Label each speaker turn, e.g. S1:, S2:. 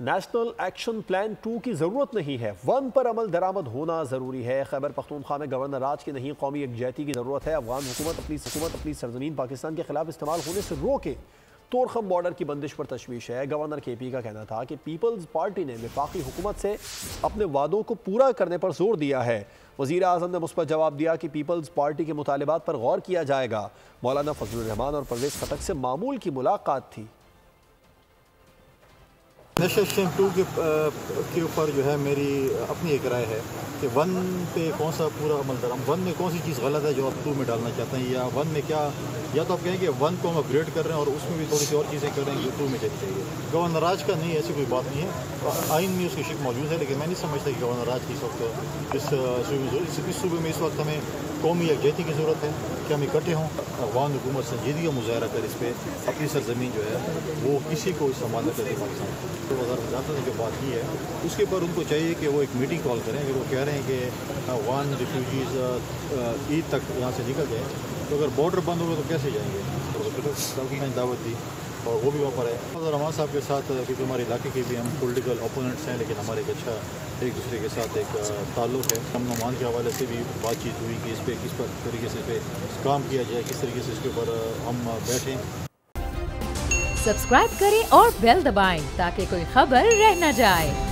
S1: National action plan 2 کی ضرورت نہیں ہے، 1 پر عمل درآمد ہونا ضروری ہے۔ خیبر پختونخوا میں گورنر راج کی نہیں، قومی یکجہتی کی ضرورت ہے۔ افغان حکومت اپنی سرزمین پاکستان کے خلاف استعمال ہونے سے روکے۔ تورخم بارڈر کی بندش پر تشویش ہے۔ گورنر کے پی کا کہنا تھا کہ پیپلز پارٹی نے وفاقی حکومت سے اپنے وعدوں کو پورا کرنے پر زور دیا ہے۔ وزیر اعظم نے مثبت جواب دیا کہ پیپلز پارٹی کے مطالبات پر غور کیا جائے گا۔ مولانا فضل الرحمان اور پرویز خٹک سے معمول کی ملاقات تھی۔
S2: نیشنل ایکشن 2 کے اوپر جو ہے میری اپنی ایک رائے ہے کہ 1 پہ کون سا پورا عمل درآمد، 1 میں کون سی چیز غلط ہے جو آپ 2 میں ڈالنا چاہتے ہیں، یا 1 میں کیا، یا تو آپ کہیں کہ 1 کو ہم اپ گریڈ کر رہے ہیں اور اس میں بھی تھوڑی سی اور چیزیں کر رہے ہیں جو 2 میں چلی چاہیے۔ گورنر راج کا نہیں، ایسی کوئی بات نہیں ہے، آئین میں اس کی شک موجود ہے، لیکن میں نہیں سمجھتا کہ گورنر راج کی اس وقت اس صوبے میں اس وقت ہمیں قومی یکجہتی کی ضرورت ہے کہ ہم اکٹھے ہوں، افغان حکومت سنجیدگی کا مظاہرہ کر اس پہ اپنی سرزمین جو ہے وہ کسی کو استعمال نہ کرے۔ پاکستان 2050 نے جو بات کی ہے اس کے اوپر ان کو چاہیے کہ وہ ایک میٹنگ کال کریں۔ اگر وہ کہہ رہے ہیں کہ افغان ریفیوجیز عید تک یہاں سے نکل جائیں تو اگر بارڈر بند ہوگا تو کیسے جائیں گے؟ میں دعوت دی اور وہ بھی وہاں پر ہے۔ فضل الرحمان صاحب کے ساتھ، کیونکہ ہمارے علاقے کے بھی ہم پولیٹیکل اپوننٹس ہیں، لیکن ہمارے ایک اچھا ایک دوسرے کے ساتھ ایک تعلق ہے۔ امن و امان کے حوالے سے بھی بات چیت ہوئی کہ اس پہ کس طریقے سے اس پہ کام کیا جائے، کس طریقے سے اس کے اوپر ہم بیٹھیں۔
S3: سبسکرائب کریں اور بیل دبائیں تاکہ کوئی خبر رہ نہ جائے۔